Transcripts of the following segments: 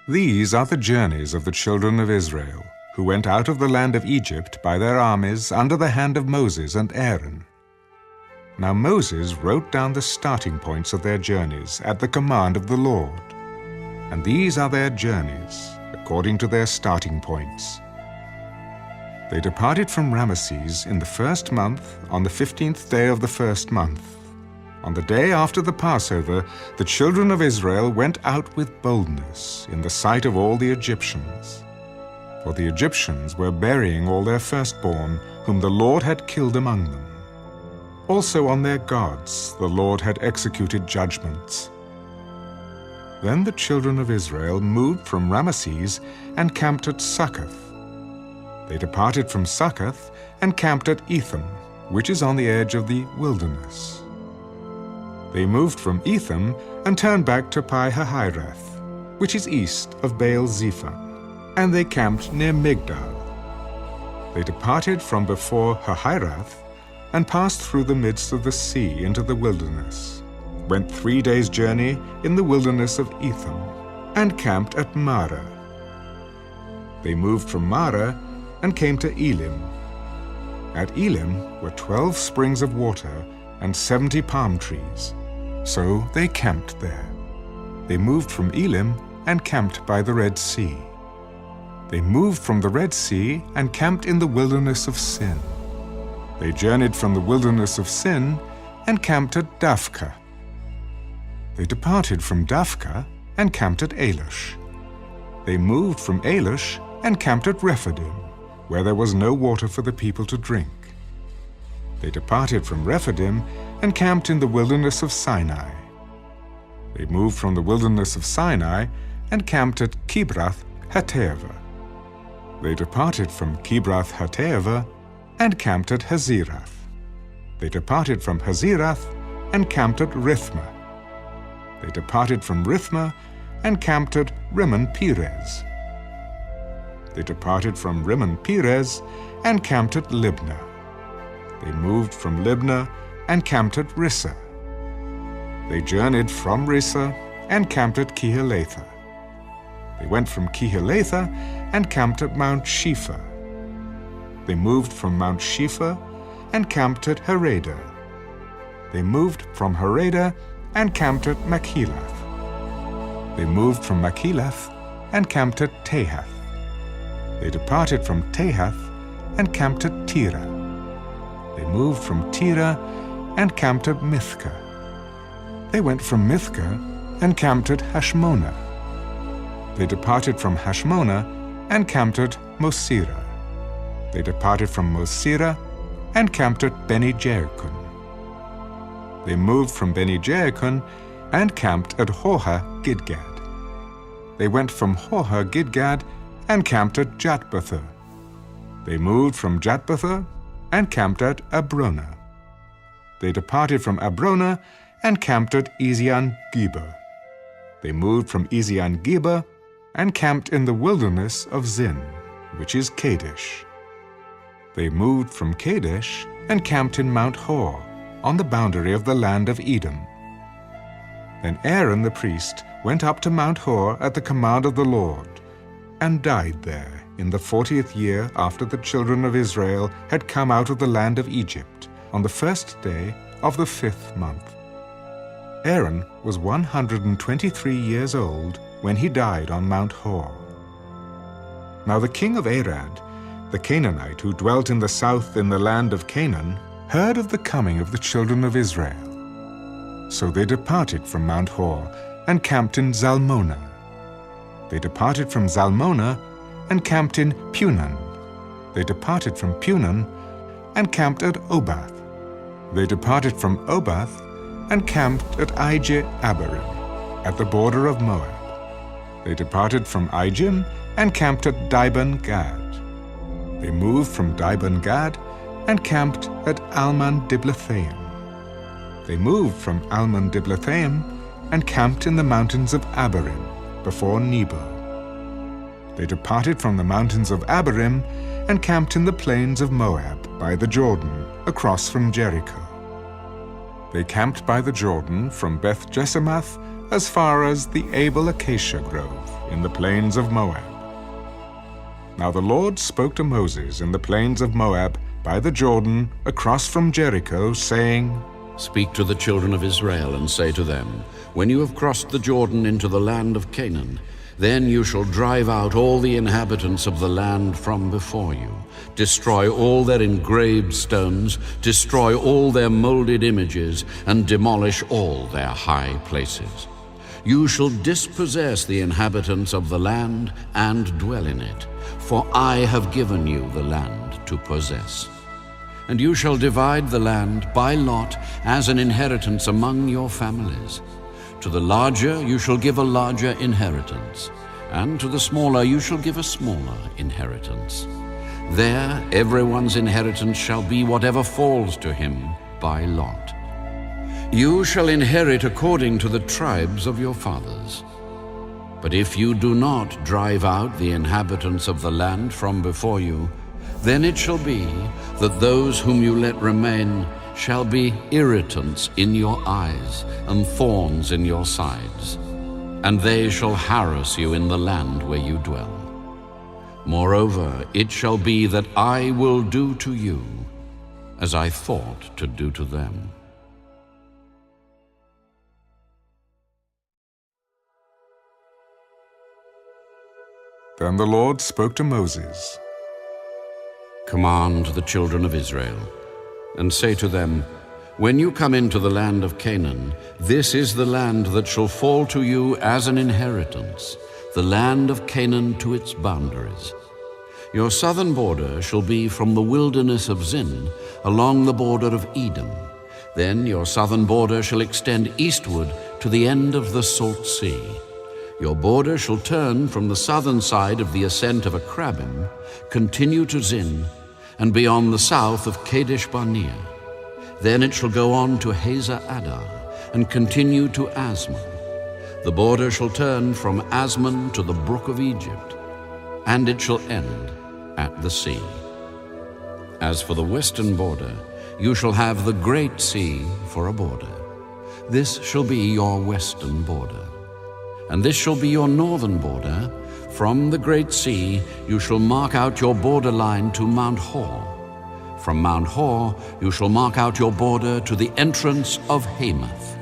These are the journeys of the children of Israel, who went out of the land of Egypt by their armies under the hand of Moses and Aaron. Now Moses wrote down the starting points of their journeys at the command of the Lord. And these are their journeys, according to their starting points. They departed from Ramesses in the first month, on the 15th day of the first month. On the day after the Passover, the children of Israel went out with boldness in the sight of all the Egyptians. For the Egyptians were burying all their firstborn, whom the Lord had killed among them. Also on their gods the Lord had executed judgments. Then the children of Israel moved from Ramesses and camped at Succoth. They departed from Succoth and camped at Etham, which is on the edge of the wilderness. They moved from Etham and turned back to Pi-hahiroth, which is east of Baal-zephon, and they camped near Migdal. They departed from before Hahiroth and passed through the midst of the sea into the wilderness, went 3 days' journey in the wilderness of Etham, and camped at Marah. They moved from Marah and came to Elim. At Elim were 12 springs of water and 70 palm trees, so they camped there. They moved from Elim and camped by the Red Sea. They moved from the Red Sea and camped in the wilderness of Sin. They journeyed from the wilderness of Sin and camped at Daphka. They departed from Daphka and camped at Alush. They moved from Alush and camped at Rephidim, where there was no water for the people to drink. They departed from Rephidim and camped in the wilderness of Sinai. They moved from the wilderness of Sinai and camped at Kibroth Hattaavah. They departed from Kibroth Hattaavah and camped at Hazerath. They departed from Hazerath and camped at Rithmah. They departed from Rithmah and camped at Rimmon-Perez. They departed from Rimmon-Perez and camped at Libnah. They moved from Libnah and camped at Rissah. They journeyed from Rissah and camped at Kehelatha. They went from Kehelatha and camped at Mount Shepha. They moved from Mount Shepha and camped at Harada. They moved from Harada and camped at Machelath. They moved from Machelath and camped at Tahath. They departed from Tahath and camped at Tira. They moved from Tira and camped at Mithka. They went from Mithka and camped at Hashmonah. They departed from Hashmonah and camped at Mosira. They departed from Mosira and camped at Beni-Jaakon. They moved from Beni-Jaakon and camped at Horah-Gidgad. They went from Horah-Gidgad and camped at Jatbatha. They moved from Jatbatha and camped at Abrona. They departed from Abrona and camped at Ezion-Geber. They moved from Ezion-Geber and camped in the wilderness of Zin, which is Kadesh. They moved from Kadesh and camped in Mount Hor, on the boundary of the land of Edom. Then Aaron the priest went up to Mount Hor at the command of the Lord, and died there in the 40th year after the children of Israel had come out of the land of Egypt, on the first day of the 5th month. Aaron was 123 years old when he died on Mount Hor. Now the king of Arad, the Canaanite who dwelt in the south in the land of Canaan, heard of the coming of the children of Israel. So they departed from Mount Hor and camped in Zalmonah. They departed from Zalmonah and camped in Punon. They departed from Punon and camped at Obath. They departed from Obath and camped at Ije-Abarim, at the border of Moab. They departed from Ijim and camped at Dibon-Gad. They moved from Dibon-Gad and camped at Almon-Diblathaim. They moved from Almon-Diblathaim and camped in the mountains of Abarim, before Nebo. They departed from the mountains of Abarim and camped in the plains of Moab, by the Jordan, across from Jericho. They camped by the Jordan from Beth-Jesimoth as far as the Abel acacia grove in the plains of Moab. Now the Lord spoke to Moses in the plains of Moab by the Jordan across from Jericho, saying, Speak to the children of Israel and say to them, When you have crossed the Jordan into the land of Canaan, then you shall drive out all the inhabitants of the land from before you, destroy all their engraved stones, destroy all their molded images, and demolish all their high places. You shall dispossess the inhabitants of the land and dwell in it, for I have given you the land to possess. And you shall divide the land by lot as an inheritance among your families. To the larger you shall give a larger inheritance, and to the smaller you shall give a smaller inheritance. There everyone's inheritance shall be whatever falls to him by lot. You shall inherit according to the tribes of your fathers. But if you do not drive out the inhabitants of the land from before you, then it shall be that those whom you let remain shall be irritants in your eyes and thorns in your sides, and they shall harass you in the land where you dwell. Moreover, it shall be that I will do to you as I thought to do to them. Then the Lord spoke to Moses. Command the children of Israel, and say to them, When you come into the land of Canaan, this is the land that shall fall to you as an inheritance, the land of Canaan to its boundaries. Your southern border shall be from the wilderness of Zin along the border of Edom. Then your southern border shall extend eastward to the end of the Salt Sea. Your border shall turn from the southern side of the ascent of Akrabim, continue to Zin, and be on the south of Kadesh Barnea. Then it shall go on to Hazar Adar, and continue to Asmon. The border shall turn from Asmon to the brook of Egypt, and it shall end at the sea. As for the western border, you shall have the great sea for a border. This shall be your western border. And this shall be your northern border. From the great sea you shall mark out your borderline to Mount Hor. From Mount Hor you shall mark out your border to the entrance of Hamath.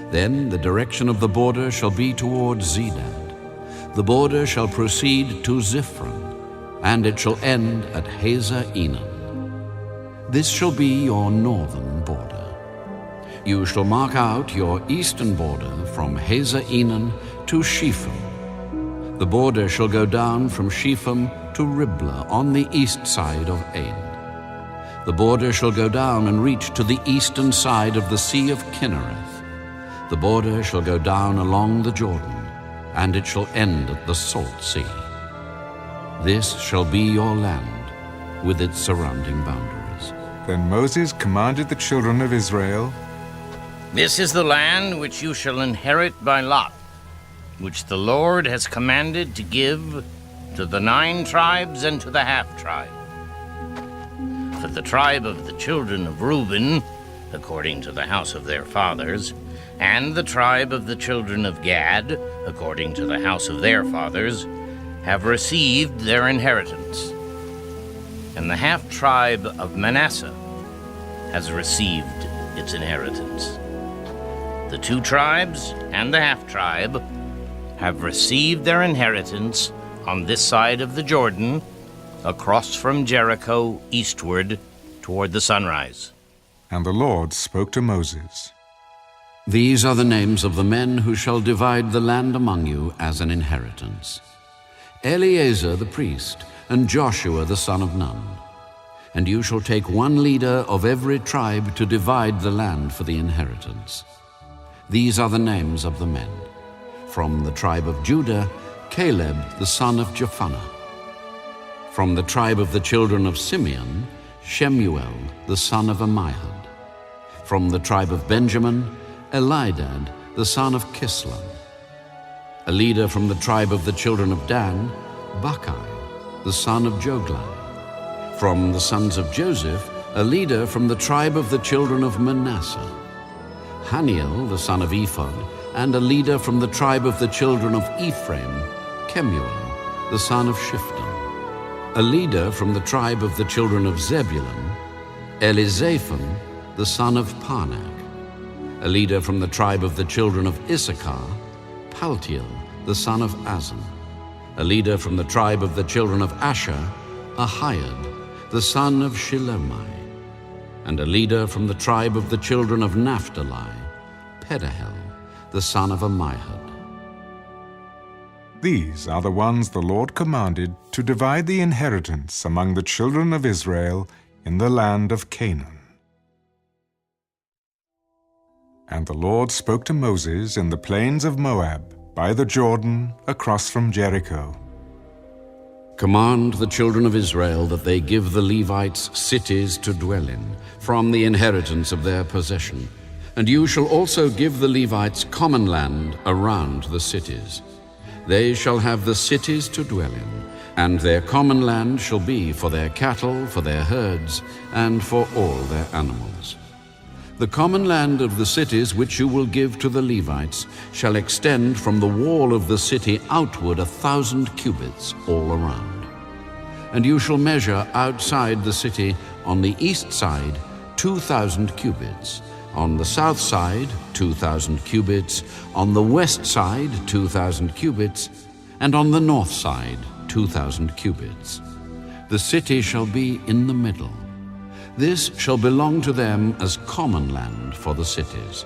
Then the direction of the border shall be toward Zedad. The border shall proceed to Ziphron, and it shall end at Hazar Enan. This shall be your northern border. You shall mark out your eastern border from Hazar Enan to Shepham. The border shall go down from Shepham to Riblah on the east side of Ain. The border shall go down and reach to the eastern side of the Sea of Kinnereth. The border shall go down along the Jordan, and it shall end at the Salt Sea. This shall be your land with its surrounding boundaries. Then Moses commanded the children of Israel, This is the land which you shall inherit by lot, which the Lord has commanded to give to the 9 tribes and to the half-tribe. For the tribe of the children of Reuben, according to the house of their fathers, and the tribe of the children of Gad, according to the house of their fathers, have received their inheritance. And the half-tribe of Manasseh has received its inheritance. The 2 tribes and the half-tribe have received their inheritance on this side of the Jordan, across from Jericho eastward toward the sunrise. And the Lord spoke to Moses. These are the names of the men who shall divide the land among you as an inheritance: Eleazar the priest, and Joshua the son of Nun. And you shall take 1 leader of every tribe to divide the land for the inheritance. These are the names of the men. From the tribe of Judah, Caleb the son of Jephunneh. From the tribe of the children of Simeon, Shemuel the son of Ammihud. From the tribe of Benjamin, Elidad the son of Kislon. A leader from the tribe of the children of Dan, Bakkai the son of Joglai. From the sons of Joseph, a leader from the tribe of the children of Manasseh, Haniel the son of Ephod, and a leader from the tribe of the children of Ephraim, Kemuel, the son of Shiftan. A leader from the tribe of the children of Zebulun, Elizaphon, the son of Parnak. A leader from the tribe of the children of Issachar, Paltiel, the son of Azan. A leader from the tribe of the children of Asher, Ahiad, the son of Shilomai. And a leader from the tribe of the children of Naphtali, Pedahel, the son of Ammihud. These are the ones the Lord commanded to divide the inheritance among the children of Israel in the land of Canaan. And the Lord spoke to Moses in the plains of Moab, by the Jordan, across from Jericho. Command the children of Israel that they give the Levites cities to dwell in, from the inheritance of their possession. And you shall also give the Levites common land around the cities. They shall have the cities to dwell in, and their common land shall be for their cattle, for their herds, and for all their animals. The common land of the cities which you will give to the Levites shall extend from the wall of the city outward 1,000 cubits all around. And you shall measure outside the city on the east side 2,000 cubits, on the south side 2,000 cubits, on the west side 2,000 cubits, and on the north side 2,000 cubits. The city shall be in the middle. This shall belong to them as common land for the cities.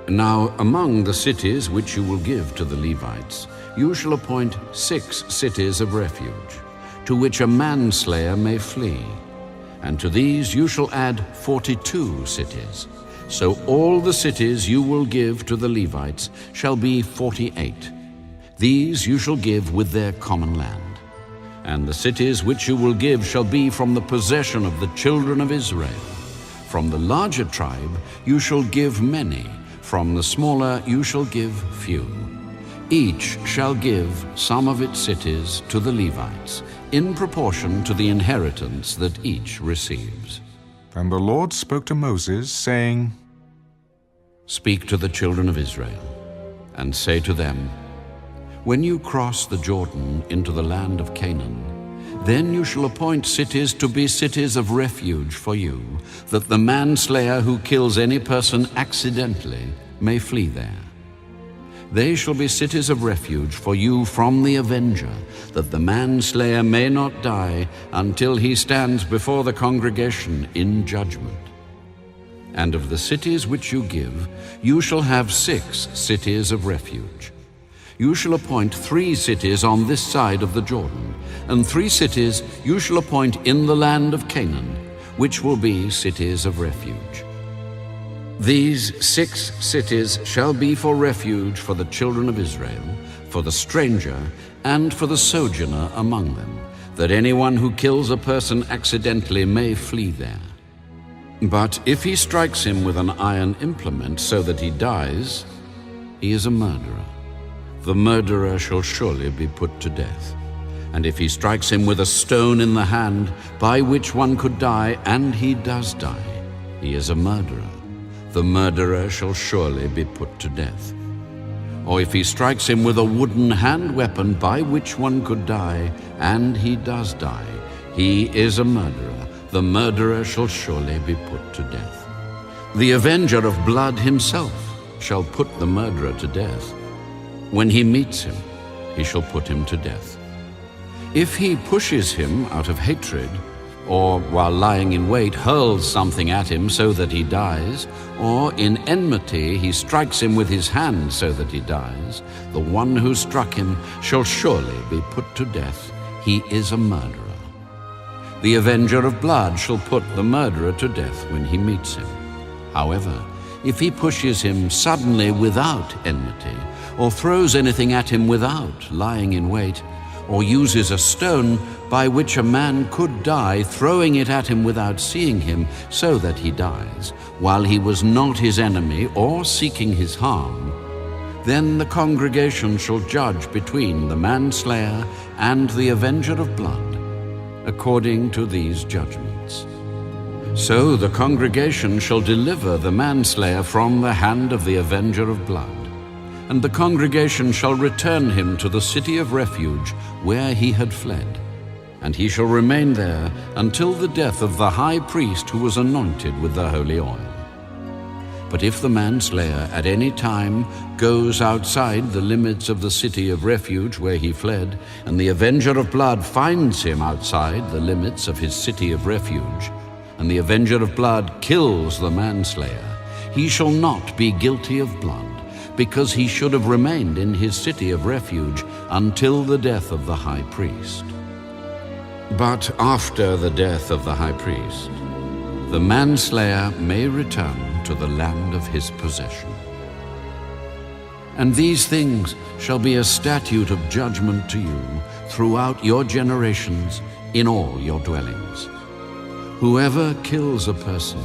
Now among the cities which you will give to the Levites, you shall appoint 6 cities of refuge, to which a manslayer may flee. And to these you shall add 42 cities. So all the cities you will give to the Levites shall be 48. These you shall give with their common land. And the cities which you will give shall be from the possession of the children of Israel. From the larger tribe you shall give many, from the smaller you shall give few. Each shall give some of its cities to the Levites, in proportion to the inheritance that each receives. Then the Lord spoke to Moses, saying, Speak to the children of Israel, and say to them, When you cross the Jordan into the land of Canaan, then you shall appoint cities to be cities of refuge for you, that the manslayer who kills any person accidentally may flee there. They shall be cities of refuge for you from the avenger, that the manslayer may not die until he stands before the congregation in judgment. And of the cities which you give, you shall have 6 cities of refuge. You shall appoint 3 cities on this side of the Jordan, and 3 cities you shall appoint in the land of Canaan, which will be cities of refuge. These 6 cities shall be for refuge for the children of Israel, for the stranger, and for the sojourner among them, that anyone who kills a person accidentally may flee there. But if he strikes him with an iron implement so that he dies, he is a murderer. The murderer shall surely be put to death. And if he strikes him with a stone in the hand, by which one could die, and he does die, he is a murderer. The murderer shall surely be put to death. Or if he strikes him with a wooden hand weapon by which one could die, and he does die, he is a murderer. The murderer shall surely be put to death. The avenger of blood himself shall put the murderer to death. When he meets him, he shall put him to death. If he pushes him out of hatred, or while lying in wait hurls something at him so that he dies, or in enmity he strikes him with his hand so that he dies, the one who struck him shall surely be put to death. He is a murderer. The avenger of blood shall put the murderer to death when he meets him. However, if he pushes him suddenly without enmity, or throws anything at him without lying in wait, or uses a stone by which a man could die, throwing it at him without seeing him, so that he dies, while he was not his enemy or seeking his harm, then the congregation shall judge between the manslayer and the avenger of blood, according to these judgments. So the congregation shall deliver the manslayer from the hand of the avenger of blood, And the congregation shall return him to the city of refuge where he had fled, and he shall remain there until the death of the high priest who was anointed with the holy oil. But if the manslayer at any time goes outside the limits of the city of refuge where he fled, and the avenger of blood finds him outside the limits of his city of refuge, and the avenger of blood kills the manslayer, he shall not be guilty of blood, because he should have remained in his city of refuge until the death of the high priest. But after the death of the high priest, the manslayer may return to the land of his possession. And these things shall be a statute of judgment to you throughout your generations in all your dwellings. Whoever kills a person,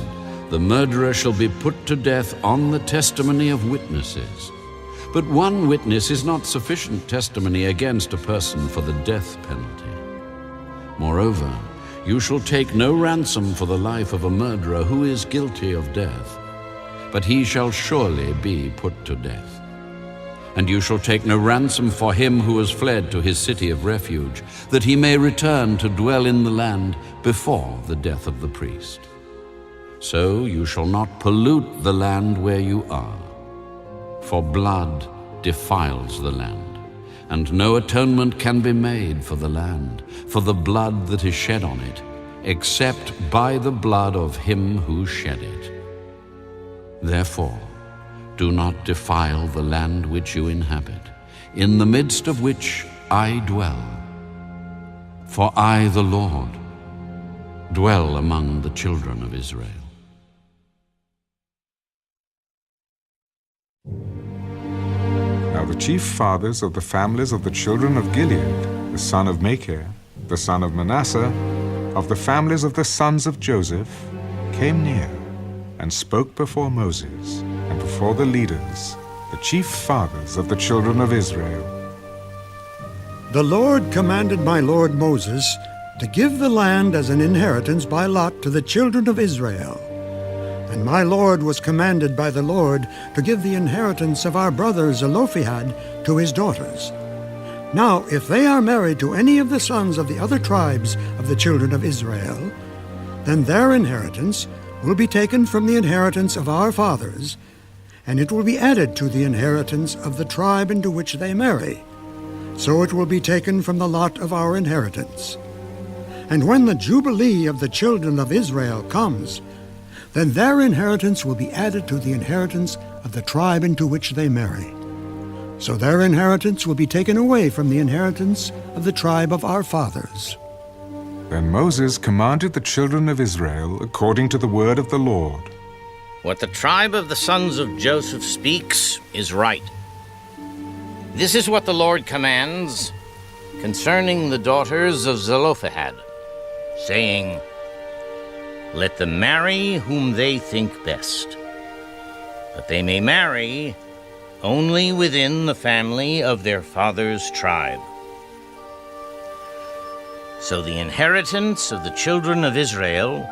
the murderer shall be put to death on the testimony of witnesses. But one witness is not sufficient testimony against a person for the death penalty. Moreover, you shall take no ransom for the life of a murderer who is guilty of death, but he shall surely be put to death. And you shall take no ransom for him who has fled to his city of refuge, that he may return to dwell in the land before the death of the priest. So you shall not pollute the land where you are, for blood defiles the land, and no atonement can be made for the land, for the blood that is shed on it, except by the blood of him who shed it. Therefore, do not defile the land which you inhabit, in the midst of which I dwell. For I, the Lord, dwell among the children of Israel. Now the chief fathers of the families of the children of Gilead, the son of Machir, the son of Manasseh, of the families of the sons of Joseph, came near and spoke before Moses and before the leaders, the chief fathers of the children of Israel. The Lord commanded my lord Moses to give the land as an inheritance by lot to the children of Israel. And my lord was commanded by the Lord to give the inheritance of our brother Zelophehad to his daughters. Now, if they are married to any of the sons of the other tribes of the children of Israel, then their inheritance will be taken from the inheritance of our fathers, and it will be added to the inheritance of the tribe into which they marry. So it will be taken from the lot of our inheritance. And when the Jubilee of the children of Israel comes, then their inheritance will be added to the inheritance of the tribe into which they marry. So their inheritance will be taken away from the inheritance of the tribe of our fathers. Then Moses commanded the children of Israel according to the word of the Lord. What the tribe of the sons of Joseph speaks is right. This is what the Lord commands concerning the daughters of Zelophehad, saying, "Let them marry whom they think best, but they may marry only within the family of their father's tribe." So the inheritance of the children of Israel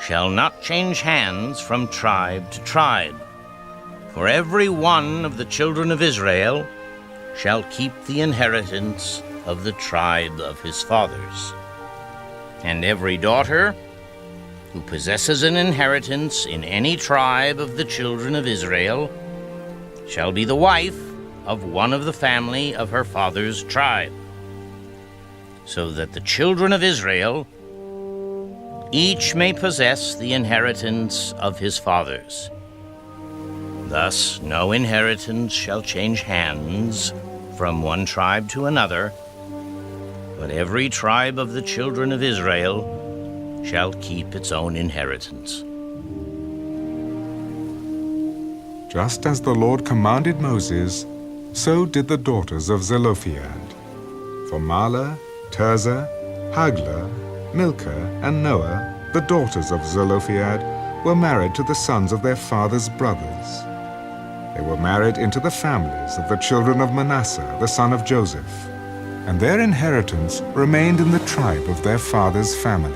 shall not change hands from tribe to tribe, for every one of the children of Israel shall keep the inheritance of the tribe of his fathers. And every daughter who possesses an inheritance in any tribe of the children of Israel shall be the wife of one of the family of her father's tribe, so that the children of Israel each may possess the inheritance of his fathers. Thus no inheritance shall change hands from one tribe to another, but every tribe of the children of Israel shall keep its own inheritance. Just as the Lord commanded Moses, so did the daughters of Zelophehad. For Mahlah, Tirzah, Haglah, Milcah, and Noah, the daughters of Zelophehad, were married to the sons of their father's brothers. They were married into the families of the children of Manasseh, the son of Joseph, and their inheritance remained in the tribe of their father's family.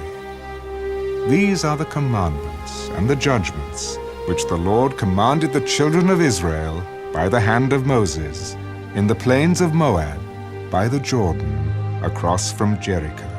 These are the commandments and the judgments which the Lord commanded the children of Israel by the hand of Moses, in the plains of Moab, by the Jordan, across from Jericho.